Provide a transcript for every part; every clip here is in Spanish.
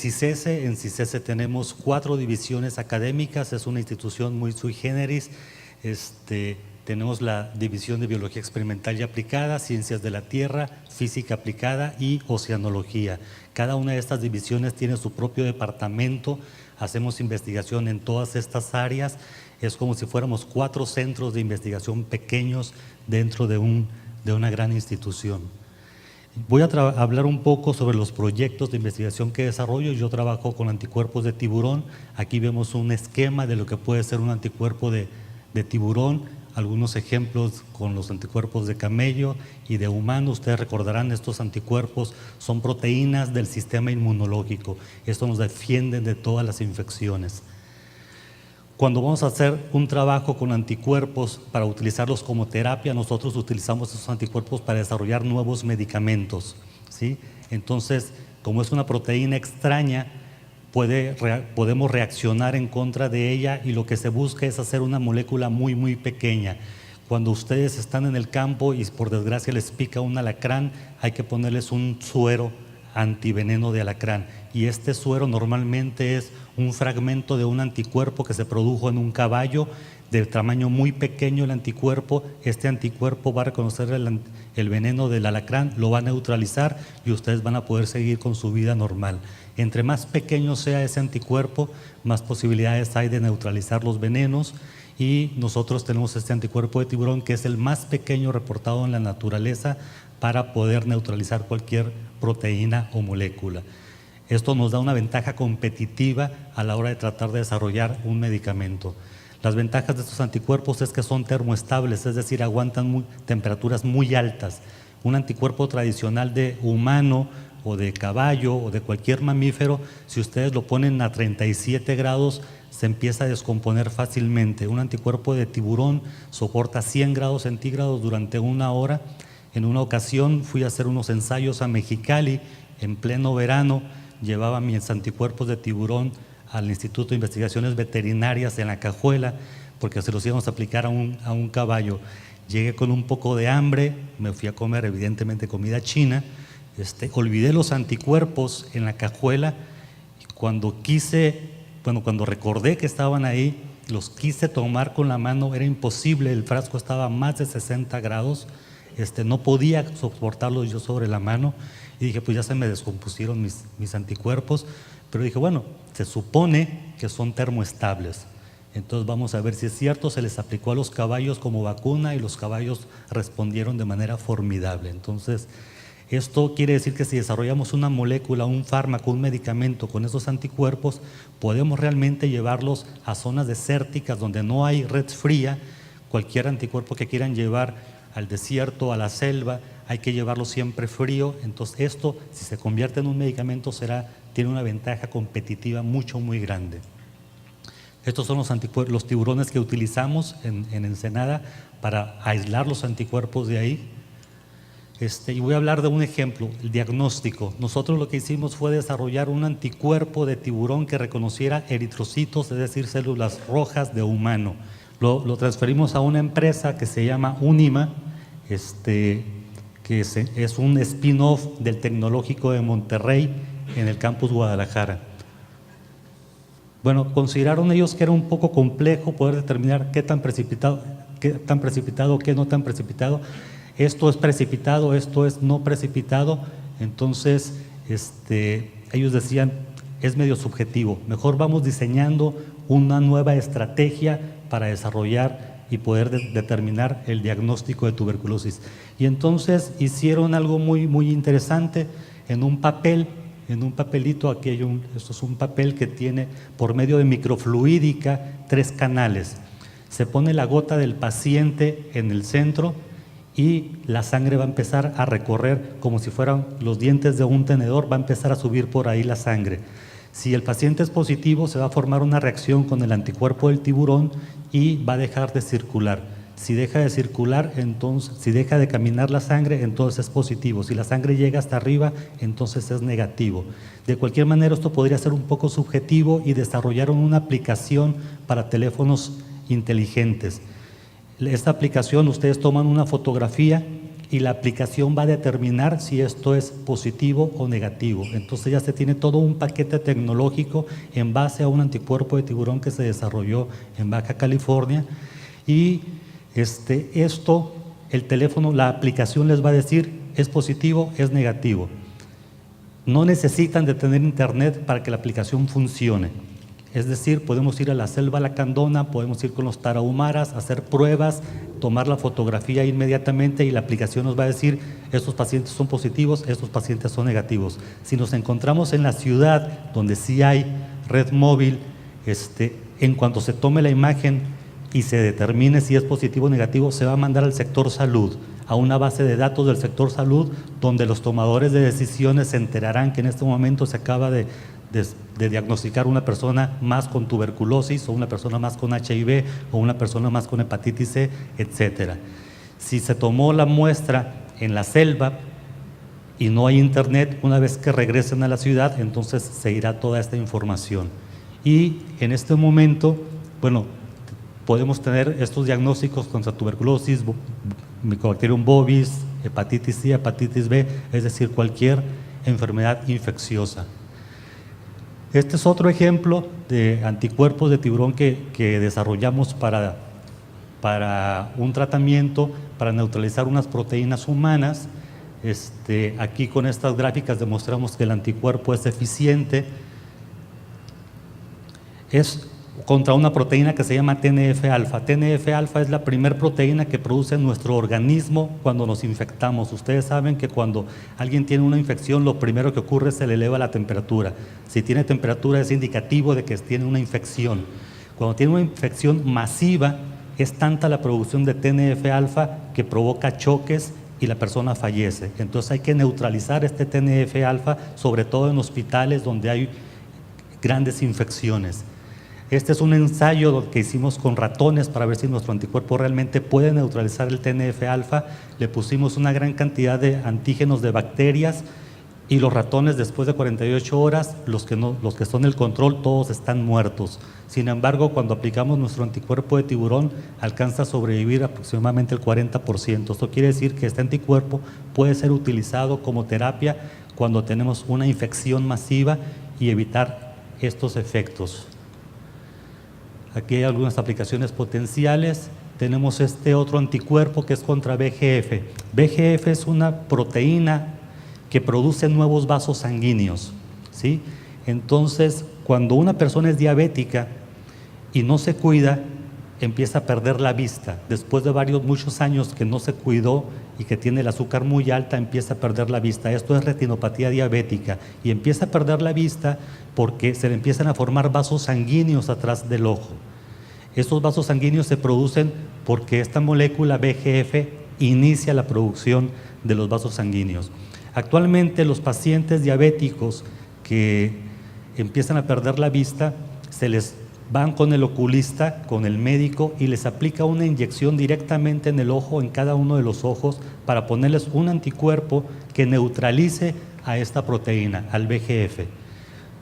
CICESE, en CICESE tenemos 4 divisiones académicas, es una institución muy sui generis. Tenemos la división de Biología Experimental y Aplicada, Ciencias de la Tierra, Física Aplicada y Oceanología. Cada una de estas divisiones tiene su propio departamento, hacemos investigación en todas estas áreas, es como si fuéramos 4 centros de investigación pequeños dentro de una gran institución. Voy a hablar un poco sobre los proyectos de investigación que desarrollo. Yo trabajo con anticuerpos de tiburón. Aquí vemos un esquema de lo que puede ser un anticuerpo de tiburón, algunos ejemplos con los anticuerpos de camello y de humano. Ustedes recordarán, estos anticuerpos son proteínas del sistema inmunológico. Esto nos defiende de todas las infecciones. Cuando vamos a hacer un trabajo con anticuerpos para utilizarlos como terapia, nosotros utilizamos esos anticuerpos para desarrollar nuevos medicamentos, ¿sí? Entonces, como es una proteína extraña, podemos reaccionar en contra de ella, y lo que se busca es hacer una molécula muy, muy pequeña. Cuando ustedes están en el campo y por desgracia les pica un alacrán, hay que ponerles un suero antiveneno de alacrán, y este suero normalmente es un fragmento de un anticuerpo que se produjo en un caballo, de tamaño muy pequeño el anticuerpo. Este anticuerpo va a reconocer el veneno del alacrán, lo va a neutralizar y ustedes van a poder seguir con su vida normal. Entre más pequeño sea ese anticuerpo, más posibilidades hay de neutralizar los venenos, y nosotros tenemos este anticuerpo de tiburón que es el más pequeño reportado en la naturaleza para poder neutralizar cualquier proteína o molécula. Esto nos da una ventaja competitiva a la hora de tratar de desarrollar un medicamento. Las ventajas de estos anticuerpos es que son termoestables, es decir, aguantan temperaturas muy altas. Un anticuerpo tradicional de humano o de caballo o de cualquier mamífero, si ustedes lo ponen a 37 grados, se empieza a descomponer fácilmente. Un anticuerpo de tiburón soporta 100 grados centígrados durante 1 hora. En una ocasión fui a hacer unos ensayos a Mexicali en pleno verano, llevaba mis anticuerpos de tiburón al Instituto de Investigaciones Veterinarias en la cajuela, porque se los íbamos a aplicar a un caballo. Llegué con un poco de hambre, me fui a comer evidentemente comida china, olvidé los anticuerpos en la cajuela, y cuando recordé que estaban ahí, los quise tomar con la mano, era imposible, el frasco estaba a más de 60 grados, no podía soportarlo yo sobre la mano, y dije, pues ya se me descompusieron mis anticuerpos, pero dije, bueno, se supone que son termoestables, entonces vamos a ver si es cierto. Se les aplicó a los caballos como vacuna y los caballos respondieron de manera formidable. Entonces, esto quiere decir que si desarrollamos una molécula, un fármaco, un medicamento con esos anticuerpos, podemos realmente llevarlos a zonas desérticas donde no hay red fría. Cualquier anticuerpo que quieran llevar al desierto, a la selva, hay que llevarlo siempre frío. Entonces esto, si se convierte en un medicamento, tiene una ventaja competitiva muy grande. Estos son los tiburones que utilizamos en Ensenada para aislar los anticuerpos de ahí. Y voy a hablar de un ejemplo, el diagnóstico. Nosotros lo que hicimos fue desarrollar un anticuerpo de tiburón que reconociera eritrocitos, es decir, células rojas de humano. Lo transferimos a una empresa que se llama Unima, que es un spin-off del Tecnológico de Monterrey en el campus Guadalajara. Bueno, consideraron ellos que era un poco complejo poder determinar qué tan precipitado, qué no tan precipitado. Esto es precipitado, esto es no precipitado. Entonces, ellos decían, es medio subjetivo. Mejor vamos diseñando una nueva estrategia para desarrollar y poder determinar el diagnóstico de tuberculosis. Y entonces hicieron algo muy interesante en un papelito. Aquí esto es un papel que tiene por medio de microfluídica 3 canales. Se pone la gota del paciente en el centro y la sangre va a empezar a recorrer como si fueran los dientes de un tenedor, va a empezar a subir por ahí la sangre. Si el paciente es positivo, se va a formar una reacción con el anticuerpo del tiburón y va a dejar de circular. Si deja de circular, si deja de caminar la sangre, entonces es positivo. Si la sangre llega hasta arriba, entonces es negativo. De cualquier manera, esto podría ser un poco subjetivo y desarrollaron una aplicación para teléfonos inteligentes. Esta aplicación, ustedes toman una fotografía y la aplicación va a determinar si esto es positivo o negativo. Entonces ya se tiene todo un paquete tecnológico en base a un anticuerpo de tiburón que se desarrolló en Baja California, y esto, el teléfono, la aplicación les va a decir es positivo, es negativo. No necesitan de tener internet para que la aplicación funcione. Es decir, podemos ir a la selva lacandona, podemos ir con los tarahumaras, hacer pruebas, tomar la fotografía inmediatamente y la aplicación nos va a decir estos pacientes son positivos, estos pacientes son negativos. Si nos encontramos en la ciudad donde sí hay red móvil, en cuanto se tome la imagen y se determine si es positivo o negativo, se va a mandar al sector salud, a una base de datos del sector salud, donde los tomadores de decisiones se enterarán que en este momento se acaba de diagnosticar una persona más con tuberculosis, o una persona más con HIV, o una persona más con hepatitis C, etc. Si se tomó la muestra en la selva y no hay internet, una vez que regresen a la ciudad, entonces se irá toda esta información. Y en este momento, bueno, podemos tener estos diagnósticos contra tuberculosis, Mycobacterium bovis, hepatitis C, hepatitis B, es decir, cualquier enfermedad infecciosa. Este es otro ejemplo de anticuerpos de tiburón que desarrollamos para un tratamiento para neutralizar unas proteínas humanas. Aquí con estas gráficas demostramos que el anticuerpo es eficiente. Es contra una proteína que se llama TNF-alfa. TNF-alfa es la primera proteína que produce nuestro organismo cuando nos infectamos. Ustedes saben que cuando alguien tiene una infección, lo primero que ocurre es que se le eleva la temperatura. Si tiene temperatura es indicativo de que tiene una infección. Cuando tiene una infección masiva, es tanta la producción de TNF-alfa que provoca choques y la persona fallece. Entonces hay que neutralizar este TNF-alfa, sobre todo en hospitales donde hay grandes infecciones. Este es un ensayo que hicimos con ratones para ver si nuestro anticuerpo realmente puede neutralizar el TNF-alfa. Le pusimos una gran cantidad de antígenos de bacterias y los ratones, después de 48 horas, los que son el control, todos están muertos. Sin embargo, cuando aplicamos nuestro anticuerpo de tiburón, alcanza a sobrevivir aproximadamente el 40%. Esto quiere decir que este anticuerpo puede ser utilizado como terapia cuando tenemos una infección masiva y evitar estos efectos. Aquí hay algunas aplicaciones potenciales. Tenemos este otro anticuerpo que es contra VEGF. VEGF es una proteína que produce nuevos vasos sanguíneos, ¿sí? Entonces, cuando una persona es diabética y no se cuida, empieza a perder la vista. Después de muchos años que no se cuidó y que tiene el azúcar muy alta, empieza a perder la vista. Esto es retinopatía diabética y empieza a perder la vista porque se le empiezan a formar vasos sanguíneos atrás del ojo. Estos vasos sanguíneos se producen porque esta molécula VEGF inicia la producción de los vasos sanguíneos. Actualmente los pacientes diabéticos que empiezan a perder la vista, se les van con el oculista, con el médico, y les aplica una inyección directamente en el ojo, en cada uno de los ojos, para ponerles un anticuerpo que neutralice a esta proteína, al VEGF.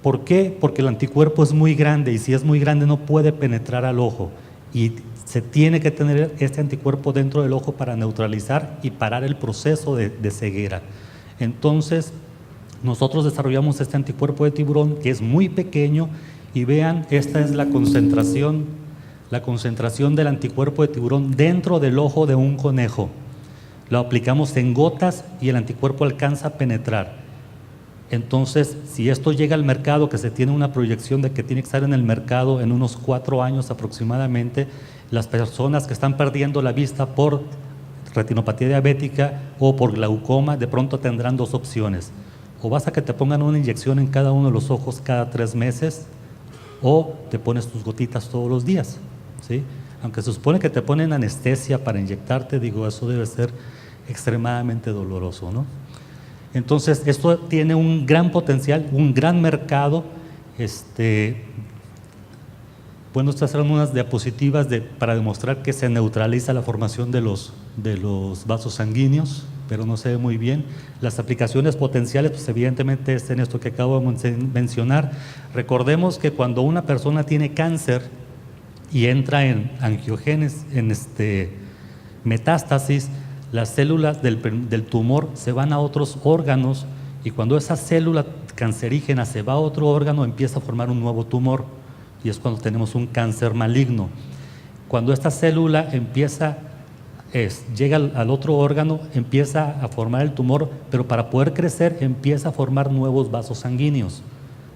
¿Por qué? Porque el anticuerpo es muy grande y si es muy grande no puede penetrar al ojo y se tiene que tener este anticuerpo dentro del ojo para neutralizar y parar el proceso de ceguera. Entonces, nosotros desarrollamos este anticuerpo de tiburón que es muy pequeño y vean, esta es la concentración del anticuerpo de tiburón dentro del ojo de un conejo. Lo aplicamos en gotas y el anticuerpo alcanza a penetrar. Entonces, si esto llega al mercado, que se tiene una proyección de que tiene que estar en el mercado en unos 4 años aproximadamente, las personas que están perdiendo la vista por retinopatía diabética o por glaucoma, de pronto tendrán 2 opciones. O vas a que te pongan una inyección en cada uno de los ojos cada 3 meses, o te pones tus gotitas todos los días, ¿sí? Aunque se supone que te ponen anestesia para inyectarte, digo, eso debe ser extremadamente doloroso, ¿no? Entonces, esto tiene un gran potencial, un gran mercado. Bueno, estas eran unas diapositivas para demostrar que se neutraliza la formación de los vasos sanguíneos, pero no se ve muy bien. Las aplicaciones potenciales, pues evidentemente es en esto que acabo de mencionar. Recordemos que cuando una persona tiene cáncer y entra en angiogénesis, en metástasis, las células del tumor se van a otros órganos y cuando esa célula cancerígena se va a otro órgano empieza a formar un nuevo tumor y es cuando tenemos un cáncer maligno. Cuando esta célula llega al otro órgano, empieza a formar el tumor, pero para poder crecer empieza a formar nuevos vasos sanguíneos,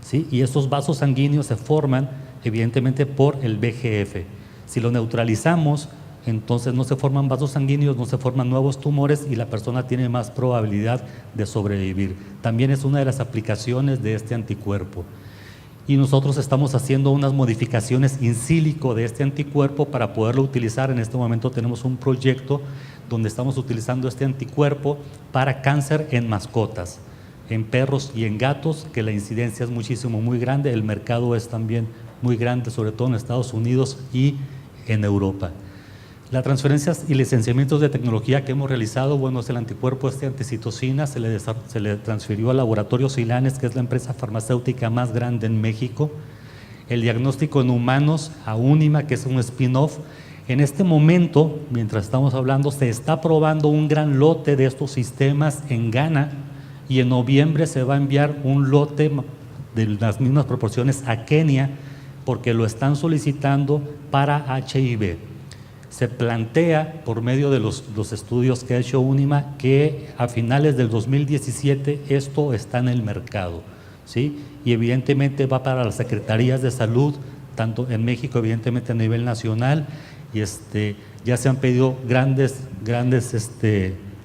¿sí? Y esos vasos sanguíneos se forman evidentemente por el VEGF. Si lo neutralizamos, entonces no se forman vasos sanguíneos, no se forman nuevos tumores y la persona tiene más probabilidad de sobrevivir. También es una de las aplicaciones de este anticuerpo. Y nosotros estamos haciendo unas modificaciones in silico de este anticuerpo para poderlo utilizar. En este momento tenemos un proyecto donde estamos utilizando este anticuerpo para cáncer en mascotas, en perros y en gatos, que la incidencia es muy grande. El mercado es también muy grande, sobre todo en Estados Unidos y en Europa. Las transferencias y licenciamientos de tecnología que hemos realizado, bueno, es el anticuerpo anticitocina, se le transfirió al laboratorio Silanes, que es la empresa farmacéutica más grande en México. El diagnóstico en humanos a Unima, que es un spin-off. En este momento, mientras estamos hablando, se está probando un gran lote de estos sistemas en Ghana y en noviembre se va a enviar un lote de las mismas proporciones a Kenia porque lo están solicitando para HIV. Se plantea por medio de los estudios que ha hecho Unima que a finales del 2017 esto está en el mercado, ¿sí? Y evidentemente va para las secretarías de salud, tanto en México, evidentemente a nivel nacional, y ya se han pedido grandes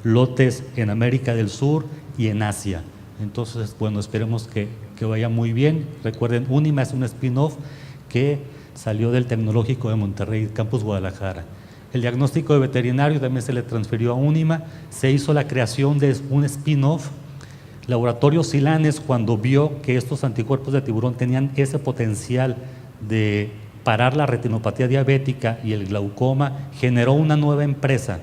lotes en América del Sur y en Asia. Entonces, bueno, esperemos que vaya muy bien. Recuerden, Unima es un spin-off que salió del Tecnológico de Monterrey, Campus Guadalajara. El diagnóstico de veterinario también se le transfirió a Unima, se hizo la creación de un spin-off. Laboratorio Silanes, cuando vio que estos anticuerpos de tiburón tenían ese potencial de parar la retinopatía diabética y el glaucoma, generó una nueva empresa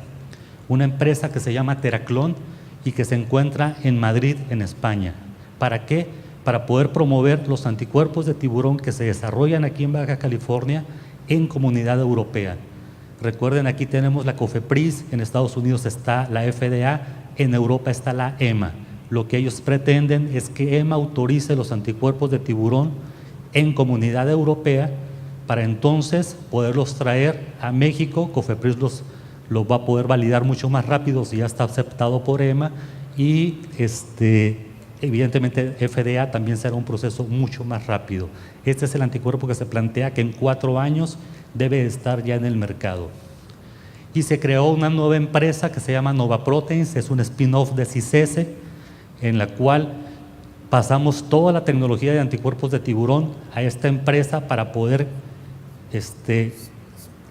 que se llama Teraclon y que se encuentra en Madrid, en España. ¿Para qué? Para poder promover los anticuerpos de tiburón que se desarrollan aquí en Baja California en Comunidad Europea. Recuerden, aquí tenemos la COFEPRIS, en Estados Unidos está la FDA, en Europa está la EMA. Lo que ellos pretenden es que EMA autorice los anticuerpos de tiburón en Comunidad Europea para entonces poderlos traer a México. COFEPRIS los va a poder validar mucho más rápido si ya está aceptado por EMA y evidentemente FDA también será un proceso mucho más rápido. Este es el anticuerpo que se plantea que en 4 años debe estar ya en el mercado. Y se creó una nueva empresa que se llama Nova Proteins, es un spin-off de CICESE, en la cual pasamos toda la tecnología de anticuerpos de tiburón a esta empresa para poder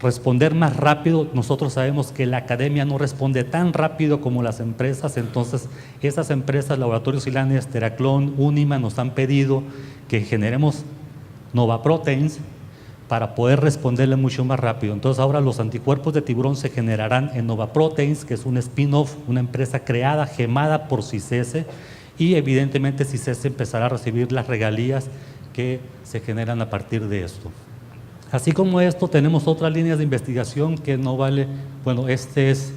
responder más rápido. Nosotros sabemos que la academia no responde tan rápido como las empresas, entonces esas empresas, Laboratorios Silanes, Teraclon, Unima, nos han pedido que generemos Nova Proteins para poder responderle mucho más rápido. Entonces ahora los anticuerpos de tiburón se generarán en Nova Proteins, que es un spin-off, una empresa creada, gemada por CICESE, y evidentemente CICESE empezará a recibir las regalías que se generan a partir de esto. Así como esto, tenemos otras líneas de investigación que no vale. Bueno, este es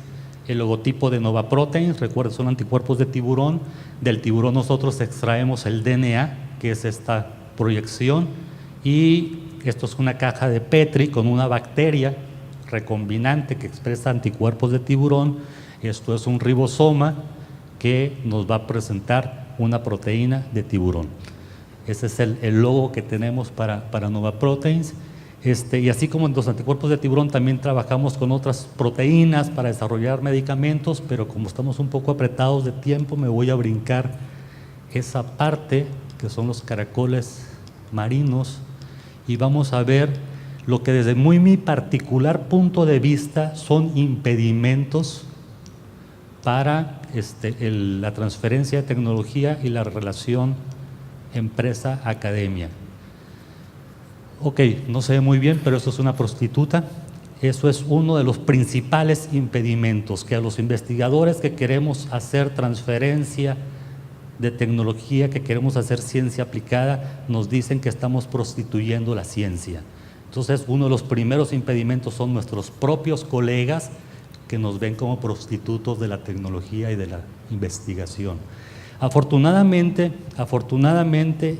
el logotipo de Nova Proteins. Recuerden, son anticuerpos de tiburón. Del tiburón nosotros extraemos el DNA, que es esta proyección, y esto es una caja de Petri con una bacteria recombinante que expresa anticuerpos de tiburón. Esto es un ribosoma que nos va a presentar una proteína de tiburón. Ese es el logo que tenemos para Nova Proteins. Y así como en los anticuerpos de tiburón también trabajamos con otras proteínas para desarrollar medicamentos, pero como estamos un poco apretados de tiempo, me voy a brincar esa parte que son los caracoles marinos y vamos a ver lo que desde mi particular punto de vista son impedimentos para la transferencia de tecnología y la relación empresa-academia. Ok, no se ve muy bien, pero eso es una prostituta. Eso es uno de los principales impedimentos, que a los investigadores que queremos hacer transferencia de tecnología, que queremos hacer ciencia aplicada, nos dicen que estamos prostituyendo la ciencia. Entonces, uno de los primeros impedimentos son nuestros propios colegas que nos ven como prostitutos de la tecnología y de la investigación. Afortunadamente,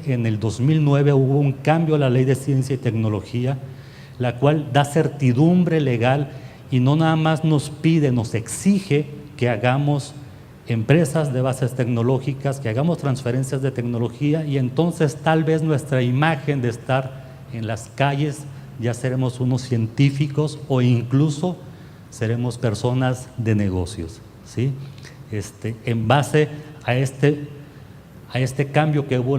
en el 2009 hubo un cambio a la Ley de Ciencia y Tecnología, la cual da certidumbre legal y no nada más nos pide, nos exige que hagamos empresas de bases tecnológicas, que hagamos transferencias de tecnología, y entonces tal vez nuestra imagen de estar en las calles ya seremos unos científicos o incluso seremos personas de negocios, ¿sí? En base a este cambio que hubo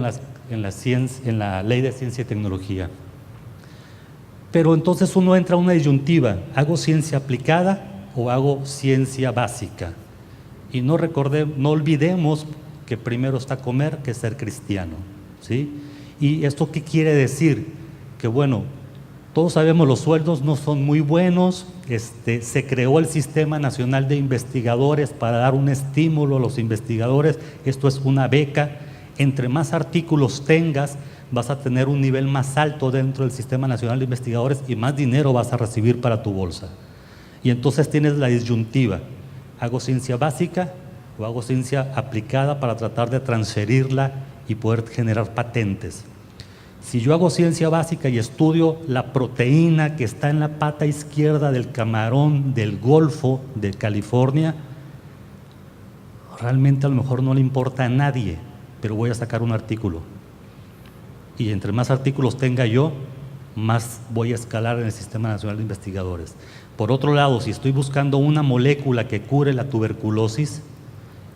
en la Ley de Ciencia y Tecnología. Pero entonces uno entra a una disyuntiva: ¿hago ciencia aplicada o hago ciencia básica? Y no olvidemos que primero está comer que ser cristiano, ¿sí? ¿Y esto qué quiere decir? Que bueno, todos sabemos, los sueldos no son muy buenos, se creó el Sistema Nacional de Investigadores para dar un estímulo a los investigadores, esto es una beca, entre más artículos tengas, vas a tener un nivel más alto dentro del Sistema Nacional de Investigadores y más dinero vas a recibir para tu bolsa. Y entonces tienes la disyuntiva: ¿hago ciencia básica o hago ciencia aplicada para tratar de transferirla y poder generar patentes? Si yo hago ciencia básica y estudio la proteína que está en la pata izquierda del camarón del Golfo de California, realmente a lo mejor no le importa a nadie, pero voy a sacar un artículo. Y entre más artículos tenga yo, más voy a escalar en el Sistema Nacional de Investigadores. Por otro lado, si estoy buscando una molécula que cure la tuberculosis,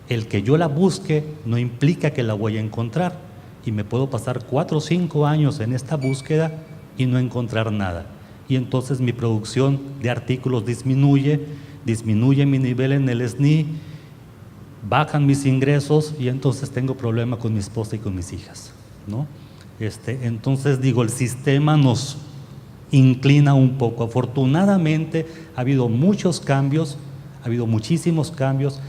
el que yo la busque no implica que la voy a encontrar. Y me puedo pasar 4 o 5 años en esta búsqueda y no encontrar nada. Y entonces mi producción de artículos disminuye mi nivel en el SNI, bajan mis ingresos y entonces tengo problema con mi esposa y con mis hijas, ¿no? Entonces digo, el sistema nos inclina un poco. Afortunadamente ha habido muchos cambios, ha habido muchísimos cambios,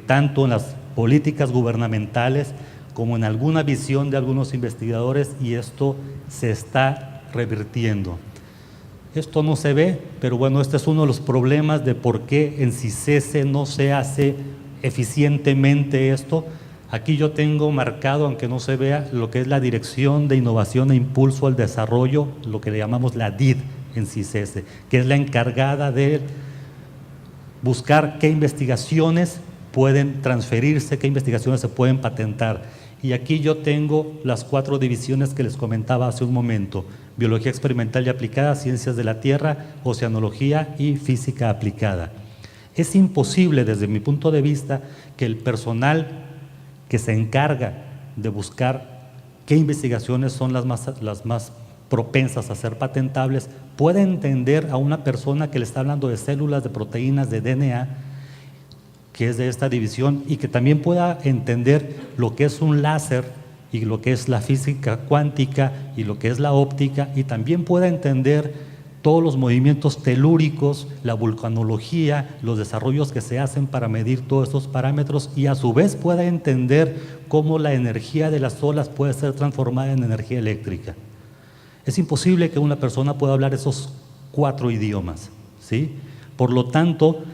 tanto en las políticas gubernamentales como en alguna visión de algunos investigadores, y esto se está revirtiendo. Esto no se ve, pero bueno, este es uno de los problemas de por qué en CICESE no se hace eficientemente esto. Aquí yo tengo marcado, aunque no se vea, lo que es la Dirección de Innovación e Impulso al Desarrollo, lo que le llamamos la DID en CICESE, que es la encargada de buscar qué investigaciones pueden transferirse, qué investigaciones se pueden patentar. Y aquí yo tengo las 4 divisiones que les comentaba hace un momento: Biología Experimental y Aplicada, Ciencias de la Tierra, Oceanología y Física Aplicada. Es imposible, desde mi punto de vista, que el personal que se encarga de buscar qué investigaciones son las más propensas a ser patentables pueda entender a una persona que le está hablando de células, de proteínas, de DNA, que es de esta división, y que también pueda entender lo que es un láser y lo que es la física cuántica y lo que es la óptica, y también pueda entender todos los movimientos telúricos, la vulcanología, los desarrollos que se hacen para medir todos estos parámetros, y a su vez pueda entender cómo la energía de las olas puede ser transformada en energía eléctrica. Es imposible que una persona pueda hablar esos 4 idiomas, ¿sí? Por lo tanto,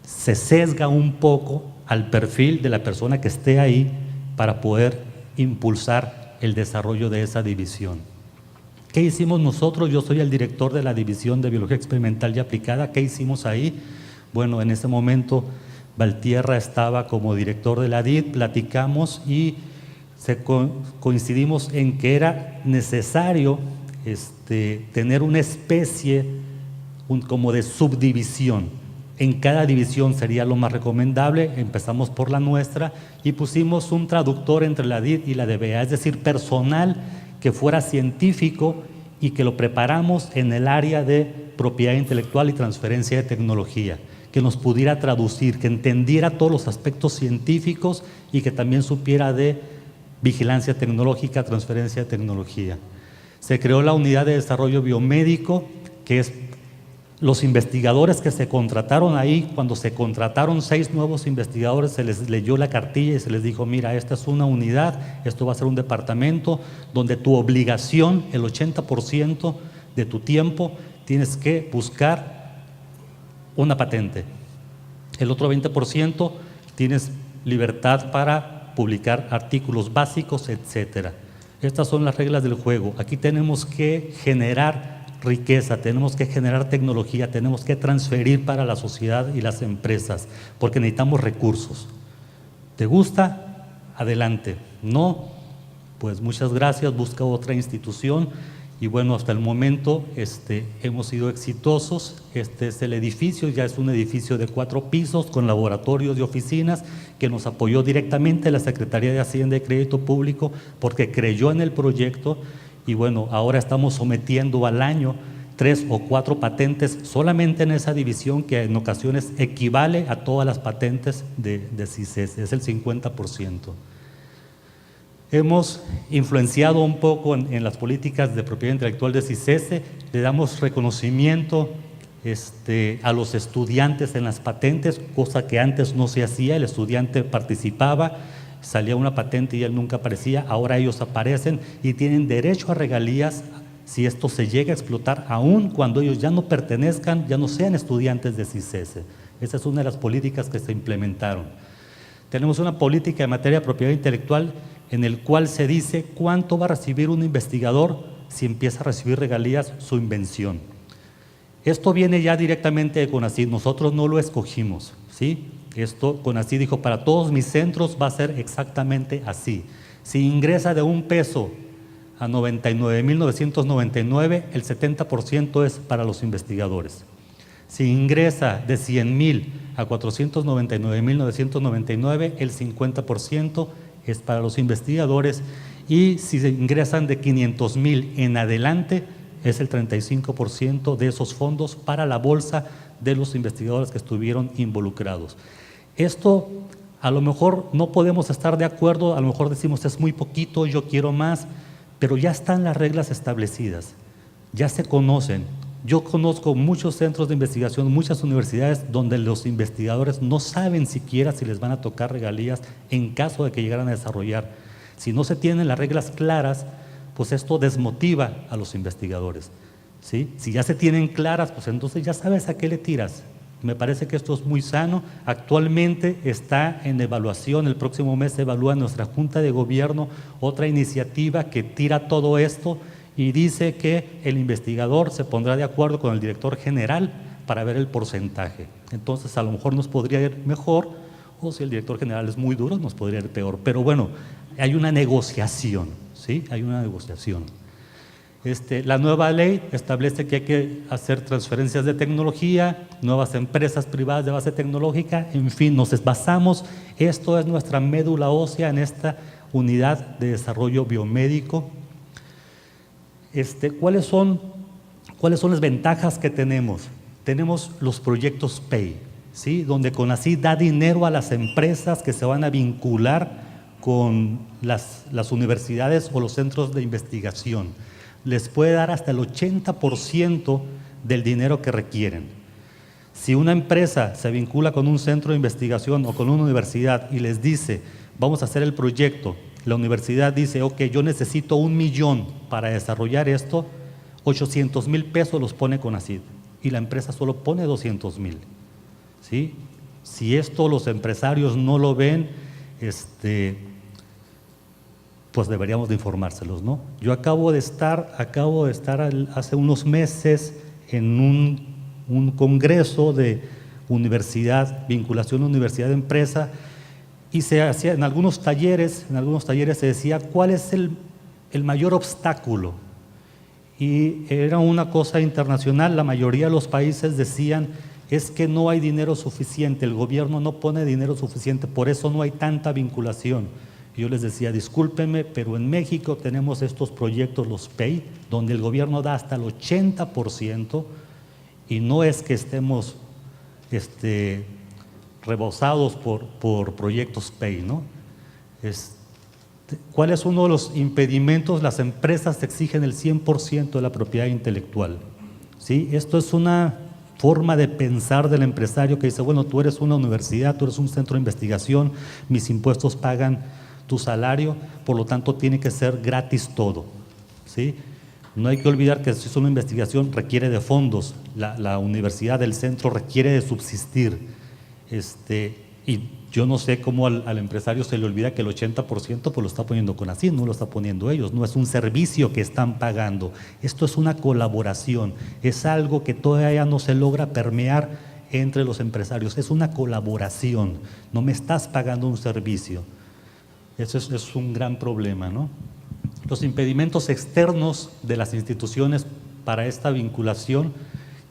se sesga un poco al perfil de la persona que esté ahí para poder impulsar el desarrollo de esa división. ¿Qué hicimos nosotros? Yo soy el director de la División de Biología Experimental y Aplicada. ¿Qué hicimos ahí? Bueno, en ese momento Valtierra estaba como director de la DID, platicamos y coincidimos en que era necesario tener una especie como de subdivisión. En cada división sería lo más recomendable. Empezamos por la nuestra y pusimos un traductor entre la DID y la DBA, es decir, personal que fuera científico y que lo preparamos en el área de propiedad intelectual y transferencia de tecnología, que nos pudiera traducir, que entendiera todos los aspectos científicos y que también supiera de vigilancia tecnológica, transferencia de tecnología. Se creó la Unidad de Desarrollo Biomédico, que es los investigadores que se contrataron ahí. Cuando se contrataron 6 nuevos investigadores, se les leyó la cartilla y se les dijo: mira, esta es una unidad, esto va a ser un departamento donde tu obligación, el 80% de tu tiempo, tienes que buscar una patente. El otro 20% tienes libertad para publicar artículos básicos, etcétera. Estas son las reglas del juego. Aquí tenemos que generar riqueza, tenemos que generar tecnología, tenemos que transferir para la sociedad y las empresas, porque necesitamos recursos. ¿Te gusta? Adelante. No, pues muchas gracias, busca otra institución. Y bueno, hasta el momento hemos sido exitosos. Este es el edificio, ya es un edificio de 4 pisos con laboratorios y oficinas que nos apoyó directamente la Secretaría de Hacienda y Crédito Público porque creyó en el proyecto. Y bueno, ahora estamos sometiendo al año 3 o 4 patentes solamente en esa división, que en ocasiones equivale a todas las patentes de CICESE, es el 50%. Hemos influenciado un poco en las políticas de propiedad intelectual de CICESE, le damos reconocimiento a los estudiantes en las patentes, cosa que antes no se hacía. El estudiante participaba, salía una patente y él nunca aparecía, ahora ellos aparecen y tienen derecho a regalías si esto se llega a explotar, aun cuando ellos ya no pertenezcan, ya no sean estudiantes de CICESE. Esa es una de las políticas que se implementaron. Tenemos una política en materia de propiedad intelectual en el cual se dice cuánto va a recibir un investigador si empieza a recibir regalías su invención. Esto viene ya directamente de CONACYT, nosotros no lo escogimos, ¿sí? Esto CONACYT dijo, para todos mis centros va a ser exactamente así. Si ingresa de $1 a 99,999, el 70% es para los investigadores. Si ingresa de 100,000 a 499,999, el 50% es para los investigadores, y si se ingresan de 500,000 en adelante, es el 35% de esos fondos para la bolsa de los investigadores que estuvieron involucrados. Esto a lo mejor no podemos estar de acuerdo, a lo mejor decimos es muy poquito, yo quiero más, pero ya están las reglas establecidas, ya se conocen. Yo conozco muchos centros de investigación, muchas universidades donde los investigadores no saben siquiera si les van a tocar regalías en caso de que llegaran a desarrollar. Si no se tienen las reglas claras, pues esto desmotiva a los investigadores, ¿sí? Si ya se tienen claras, pues entonces ya sabes a qué le tiras. Me parece que esto es muy sano. Actualmente está en evaluación, el próximo mes se evalúa en nuestra Junta de Gobierno otra iniciativa que tira todo esto y dice que el investigador se pondrá de acuerdo con el director general para ver el porcentaje. Entonces a lo mejor nos podría ir mejor, o si el director general es muy duro nos podría ir peor, pero bueno, hay una negociación, ¿sí? Hay una negociación. La nueva ley establece que hay que hacer transferencias de tecnología, nuevas empresas privadas de base tecnológica, en fin, nos basamos, esto es nuestra médula ósea en esta unidad de desarrollo biomédico. ¿Cuáles son las ventajas que tenemos? Tenemos los proyectos PEI, ¿sí? Donde CONACYT da dinero a las empresas que se van a vincular con las universidades o los centros de investigación. Les puede dar hasta el 80% del dinero que requieren. Si una empresa se vincula con un centro de investigación o con una universidad y les dice, vamos a hacer el proyecto, la universidad dice, ok, yo necesito 1 millón para desarrollar esto, 800,000 pesos los pone CONACYT y la empresa solo pone 200,000, ¿sí? Si esto los empresarios no lo ven, pues deberíamos de informárselos, ¿no? Yo acabo de estar hace unos meses en un congreso de universidad, vinculación universidad-empresa, y se hacía en algunos talleres se decía cuál es el mayor obstáculo, y era una cosa internacional. La mayoría de los países decían es que no hay dinero suficiente, el gobierno no pone dinero suficiente, por eso no hay tanta vinculación. Y yo les decía, discúlpenme, pero en México tenemos estos proyectos, los PEI, donde el gobierno da hasta el 80%, y no es que estemos rebosados por proyectos PEI, ¿no? ¿Cuál es uno de los impedimentos? Las empresas exigen el 100% de la propiedad intelectual, ¿sí? Esto es una forma de pensar del empresario que dice, bueno, tú eres una universidad, tú eres un centro de investigación, mis impuestos pagan tu salario, por lo tanto tiene que ser gratis todo, ¿sí? No hay que olvidar que si es una investigación requiere de fondos, la universidad, el centro requiere de subsistir. Y yo no sé cómo al empresario se le olvida que el 80% pues lo está poniendo CONACYT, no lo está poniendo ellos, no es un servicio que están pagando. Esto es una colaboración, es algo que todavía no se logra permear entre los empresarios, es una colaboración, no me estás pagando un servicio. Eso es un gran problema, ¿no? Los impedimentos externos de las instituciones para esta vinculación,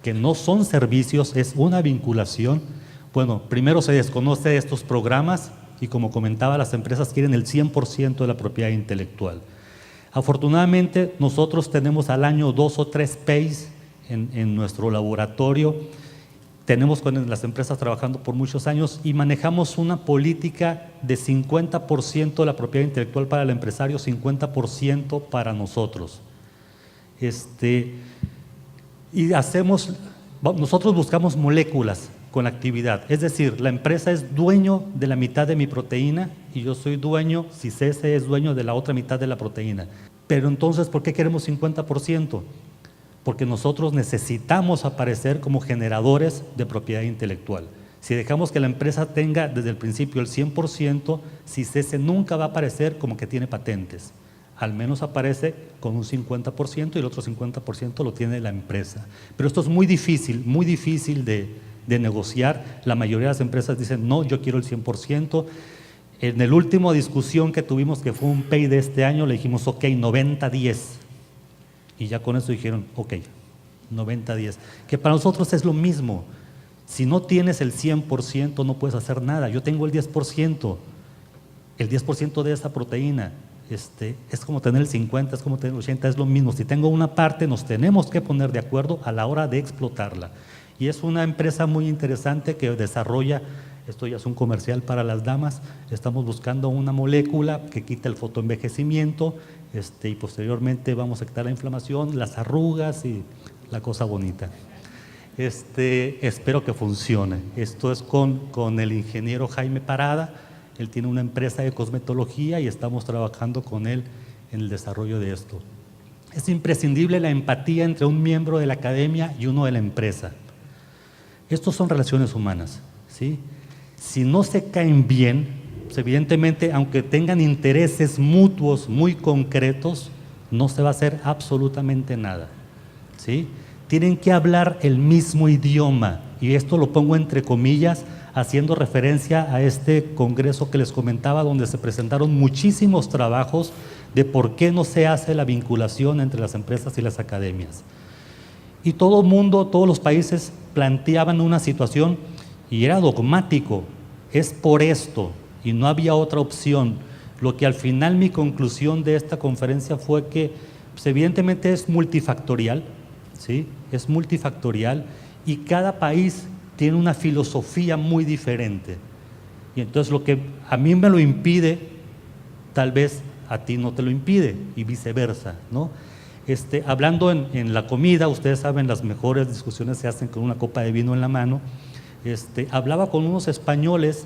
que no son servicios, es una vinculación. Bueno, primero se desconoce de estos programas y, como comentaba, las empresas quieren el 100% de la propiedad intelectual. Afortunadamente, nosotros tenemos al año 2 o 3 PEIs en nuestro laboratorio. Tenemos con las empresas trabajando por muchos años y manejamos una política de 50% de la propiedad intelectual para el empresario, 50% para nosotros. Y nosotros buscamos moléculas con la actividad, es decir, la empresa es dueño de la mitad de mi proteína y yo soy dueño, si CESE es dueño de la otra mitad de la proteína. Pero entonces, ¿por qué queremos 50%? Porque nosotros necesitamos aparecer como generadores de propiedad intelectual. Si dejamos que la empresa tenga desde el principio el 100%, CICESE nunca va a aparecer como que tiene patentes. Al menos aparece con un 50% y el otro 50% lo tiene la empresa. Pero esto es muy difícil de negociar. La mayoría de las empresas dicen, no, yo quiero el 100%. En el último discusión que tuvimos, que fue un PEI de este año, le dijimos, ok, 90-10. Y ya con eso dijeron, ok, 90-10, que para nosotros es lo mismo. Si no tienes el 100% no puedes hacer nada. Yo tengo el 10% de esa proteína. Es como tener el 50, es como tener el 80, es lo mismo. Si tengo una parte, nos tenemos que poner de acuerdo a la hora de explotarla. Y es una empresa muy interesante que desarrolla, esto ya es un comercial para las damas, estamos buscando una molécula que quita el fotoenvejecimiento, y posteriormente vamos a quitar la inflamación, las arrugas y la cosa bonita. Espero que funcione. Esto es con el ingeniero Jaime Parada. Él tiene una empresa de cosmetología y estamos trabajando con él en el desarrollo de esto. Es imprescindible la empatía entre un miembro de la academia y uno de la empresa. Estos son relaciones humanas, ¿sí? Si no se caen bien, pues evidentemente, aunque tengan intereses mutuos muy concretos, no se va a hacer absolutamente nada, ¿sí? Tienen que hablar el mismo idioma, y esto lo pongo entre comillas, haciendo referencia a este congreso que les comentaba, donde se presentaron muchísimos trabajos de por qué no se hace la vinculación entre las empresas y las academias. Y todo el mundo, todos los países planteaban una situación y era dogmático, es por esto, y no había otra opción. Lo que al final mi conclusión de esta conferencia fue que pues evidentemente es multifactorial, ¿sí? Es multifactorial y cada país tiene una filosofía muy diferente. Y entonces lo que a mí me lo impide, tal vez a ti no te lo impide y viceversa, ¿no? Hablando en la comida, ustedes saben, las mejores discusiones se hacen con una copa de vino en la mano. Hablaba con unos españoles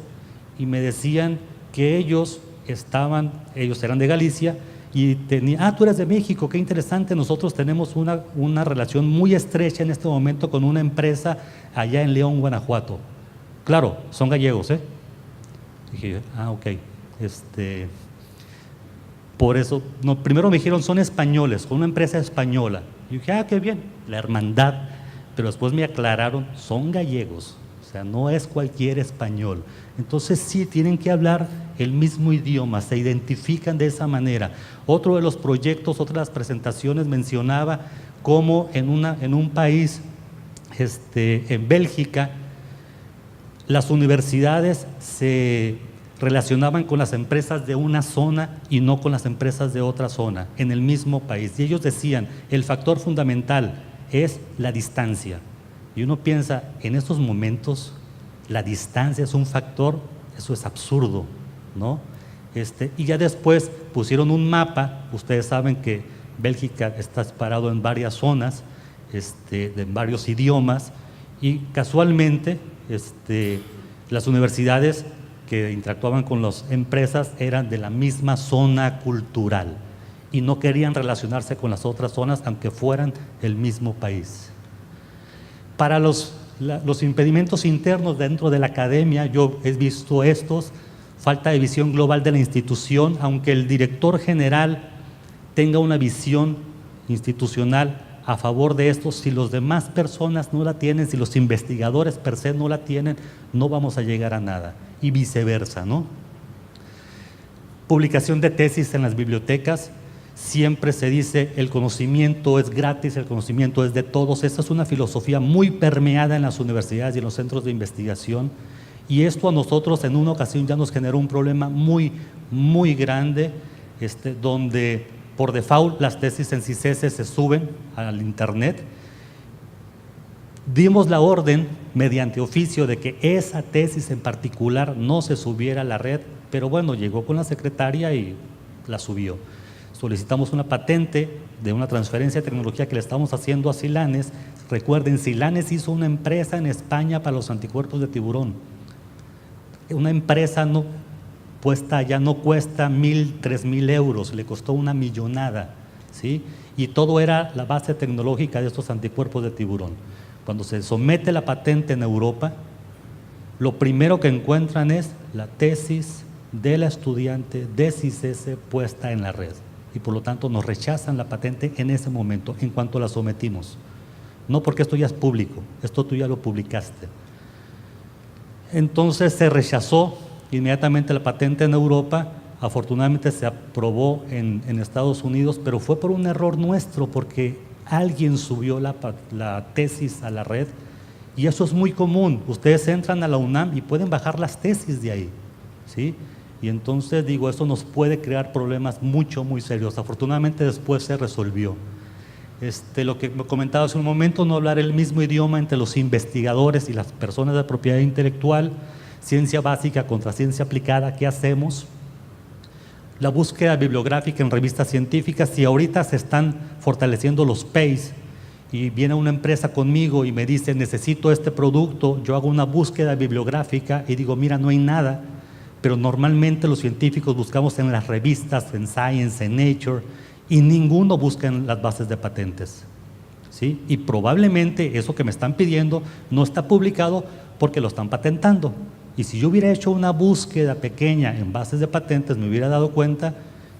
y me decían que ellos eran de Galicia y tenían, tú eres de México, qué interesante, nosotros tenemos una relación muy estrecha en este momento con una empresa allá en León, Guanajuato. Claro, son gallegos, ¿eh? Dije, ok, por eso, no, primero me dijeron, son españoles, con una empresa española. Y dije, qué bien, la hermandad. Pero después me aclararon, son gallegos, o sea, no es cualquier español. Entonces sí, tienen que hablar el mismo idioma, se identifican de esa manera. Otro de los proyectos, otra de las presentaciones mencionaba cómo en un país, en Bélgica, las universidades se relacionaban con las empresas de una zona y no con las empresas de otra zona, en el mismo país. Y ellos decían, el factor fundamental es la distancia. Y uno piensa, en estos momentos, la distancia es un factor, eso es absurdo, ¿no? Y ya después pusieron un mapa, ustedes saben que Bélgica está separado en varias zonas, en varios idiomas, y casualmente las universidades que interactuaban con las empresas eran de la misma zona cultural. y no querían relacionarse con las otras zonas aunque fueran el mismo país. Para los impedimentos internos dentro de la academia, yo he visto estos: falta de visión global de la institución, aunque el director general tenga una visión institucional a favor de esto, si las demás personas no la tienen, si los investigadores per se no la tienen, no vamos a llegar a nada, y viceversa, ¿no? Publicación de tesis en las bibliotecas. Siempre se dice el conocimiento es gratis, el conocimiento es de todos. Esta es una filosofía muy permeada en las universidades y en los centros de investigación, y esto a nosotros en una ocasión ya nos generó un problema muy, muy grande, donde por default las tesis en CICESE se suben al internet. Dimos la orden mediante oficio de que esa tesis en particular no se subiera a la red, pero bueno, llegó con la secretaria y la subió. Solicitamos una patente de una transferencia de tecnología que le estamos haciendo a Silanes. Recuerden, Silanes hizo una empresa en España para los anticuerpos de tiburón. Una empresa no cuesta 1,000, 3,000 euros, le costó una millonada, ¿sí? Y todo era la base tecnológica de estos anticuerpos de tiburón. Cuando se somete la patente en Europa, lo primero que encuentran es la tesis de la estudiante de CICESE puesta en la red, y por lo tanto nos rechazan la patente en ese momento, en cuanto la sometimos. No porque esto ya es público, esto tú ya lo publicaste. Entonces se rechazó inmediatamente la patente en Europa. Afortunadamente se aprobó en Estados Unidos, pero fue por un error nuestro, porque alguien subió la tesis a la red, y eso es muy común. Ustedes entran a la UNAM y pueden bajar las tesis de ahí, ¿sí? Y entonces digo, eso nos puede crear problemas muy serios. Afortunadamente después se resolvió. Lo que me comentaba hace un momento, no hablar el mismo idioma entre los investigadores y las personas de propiedad intelectual, ciencia básica contra ciencia aplicada, ¿qué hacemos? La búsqueda bibliográfica en revistas científicas. Si ahorita se están fortaleciendo los PACE y viene una empresa conmigo y me dice necesito este producto, yo hago una búsqueda bibliográfica y digo, mira, no hay nada, pero normalmente los científicos buscamos en las revistas, en Science, en Nature, y ninguno busca en las bases de patentes, ¿sí? Y probablemente eso que me están pidiendo no está publicado porque lo están patentando. Y si yo hubiera hecho una búsqueda pequeña en bases de patentes, me hubiera dado cuenta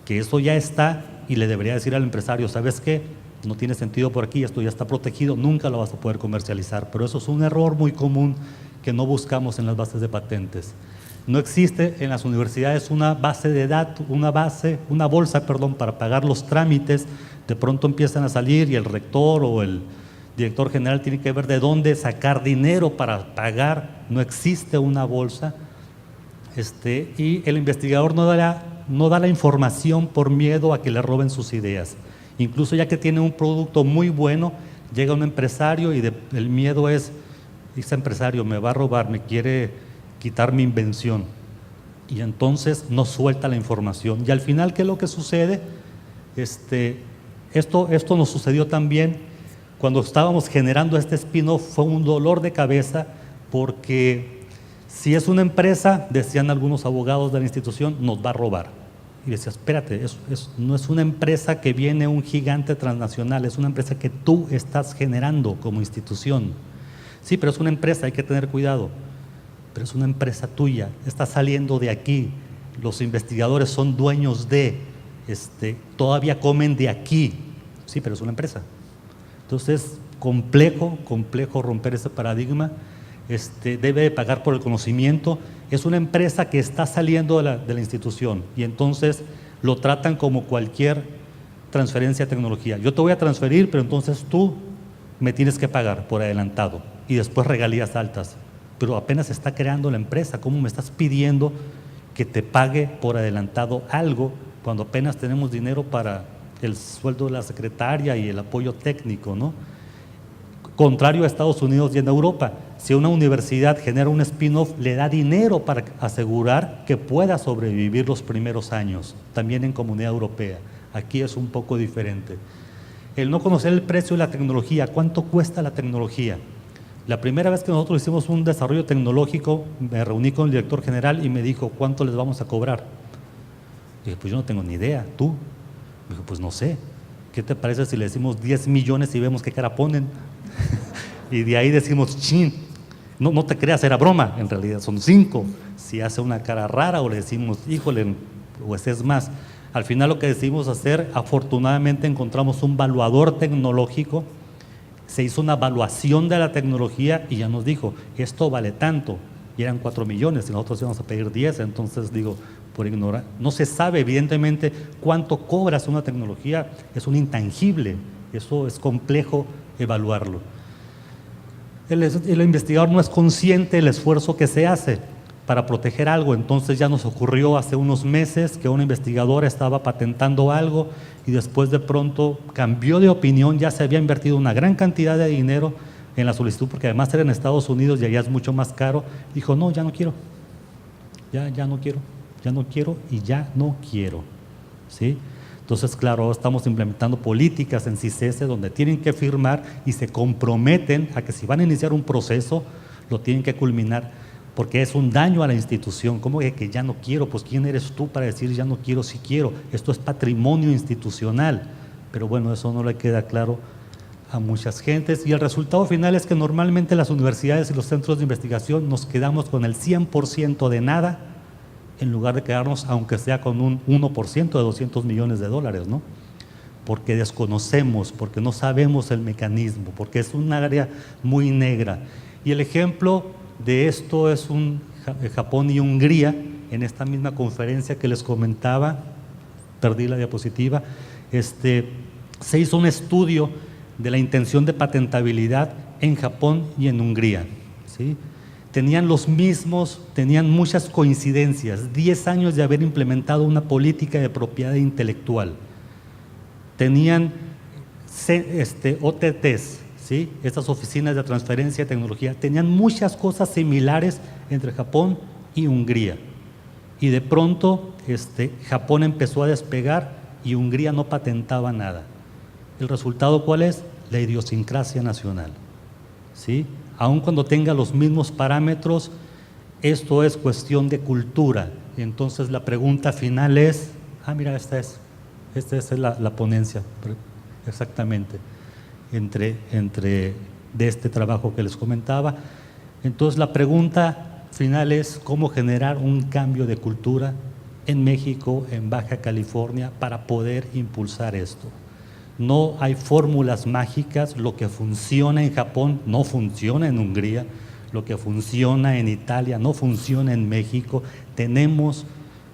que eso ya está, y le debería decir al empresario, ¿sabes qué? No tiene sentido por aquí, esto ya está protegido, nunca lo vas a poder comercializar. Pero eso es un error muy común que no buscamos en las bases de patentes. No existe en las universidades una base de datos, una bolsa para pagar los trámites. De pronto empiezan a salir y el rector o el director general tiene que ver de dónde sacar dinero para pagar. No existe una bolsa, y el investigador no da la información por miedo a que le roben sus ideas. Incluso ya que tiene un producto muy bueno, llega un empresario y el miedo es, ese empresario me va a robar, me quiere quitar mi invención, y entonces no suelta la información. Y al final, ¿qué es lo que sucede? Esto nos sucedió también cuando estábamos generando este spin-off. Fue un dolor de cabeza, porque si es una empresa, decían algunos abogados de la institución, nos va a robar. Y decía, espérate, no es una empresa que viene un gigante transnacional, es una empresa que tú estás generando como institución. Sí, pero es una empresa, hay que tener cuidado. Pero es una empresa tuya, está saliendo de aquí, los investigadores son dueños de, todavía comen de aquí, sí, pero es una empresa. Entonces, complejo romper ese paradigma. Debe de pagar por el conocimiento. Es una empresa que está saliendo de la institución, y entonces lo tratan como cualquier transferencia de tecnología. Yo te voy a transferir, pero entonces tú me tienes que pagar por adelantado y después regalías altas. Pero apenas está creando la empresa, ¿cómo me estás pidiendo que te pague por adelantado algo cuando apenas tenemos dinero para el sueldo de la secretaria y el apoyo técnico, ¿no? Contrario a Estados Unidos y en Europa, si una universidad genera un spin-off, le da dinero para asegurar que pueda sobrevivir los primeros años, también en Comunidad Europea. Aquí es un poco diferente. El no conocer el precio de la tecnología, ¿cuánto cuesta la tecnología? La primera vez que nosotros hicimos un desarrollo tecnológico, me reuní con el director general y me dijo, ¿cuánto les vamos a cobrar? Y dije, pues yo no tengo ni idea, tú. Dijo, pues no sé, ¿qué te parece si le decimos 10 millones y vemos qué cara ponen? Y de ahí decimos, chin, no te creas, era broma, en realidad son 5. Si hace una cara rara o le decimos, híjole, o ese es más. Al final lo que decidimos hacer, afortunadamente encontramos un valuador tecnológico, se hizo una evaluación de la tecnología y ya nos dijo, esto vale tanto, y eran 4 millones y nosotros íbamos a pedir 10, entonces digo, por ignorar, no se sabe evidentemente cuánto cobras una tecnología, es un intangible, eso es complejo evaluarlo. El investigador no es consciente del esfuerzo que se hace para proteger algo, entonces ya nos ocurrió hace unos meses que una investigadora estaba patentando algo y después de pronto cambió de opinión, ya se había invertido una gran cantidad de dinero en la solicitud, porque además era en Estados Unidos y allá es mucho más caro, dijo, no, ya no quiero, ya no quiero y ya no quiero, ¿sí? Entonces, claro, estamos implementando políticas en CICESE donde tienen que firmar y se comprometen a que si van a iniciar un proceso, lo tienen que culminar, porque es un daño a la institución. ¿Cómo que ya no quiero? Pues ¿quién eres tú para decir ya no quiero si quiero? Esto es patrimonio institucional, pero bueno, eso no le queda claro a muchas gentes y el resultado final es que normalmente las universidades y los centros de investigación nos quedamos con el 100% de nada en lugar de quedarnos aunque sea con un 1% de 200 millones de dólares, ¿no? Porque desconocemos, porque no sabemos el mecanismo, porque es un área muy negra. Y el ejemplo de esto es Japón y Hungría, en esta misma conferencia que les comentaba, perdí la diapositiva, se hizo un estudio de la intención de patentabilidad en Japón y en Hungría, ¿sí? Tenían muchas coincidencias, 10 años de haber implementado una política de propiedad intelectual. Tenían OTTs, ¿sí? Estas oficinas de transferencia de tecnología, tenían muchas cosas similares entre Japón y Hungría. Y de pronto Japón empezó a despegar y Hungría no patentaba nada. ¿El resultado cuál es? La idiosincrasia nacional, ¿sí? Aun cuando tenga los mismos parámetros, esto es cuestión de cultura. Y entonces la pregunta final es, mira, esta es la ponencia, exactamente, de este trabajo que les comentaba. Entonces la pregunta final es cómo generar un cambio de cultura en México, en Baja California, para poder impulsar esto. No hay fórmulas mágicas, lo que funciona en Japón no funciona en Hungría, lo que funciona en Italia no funciona en México. Tenemos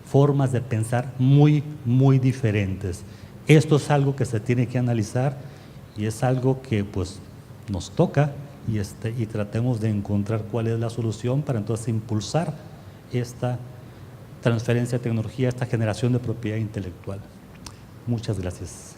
formas de pensar muy, muy diferentes. Esto es algo que se tiene que analizar y es algo que pues nos toca y tratemos de encontrar cuál es la solución para entonces impulsar esta transferencia de tecnología, esta generación de propiedad intelectual. Muchas gracias.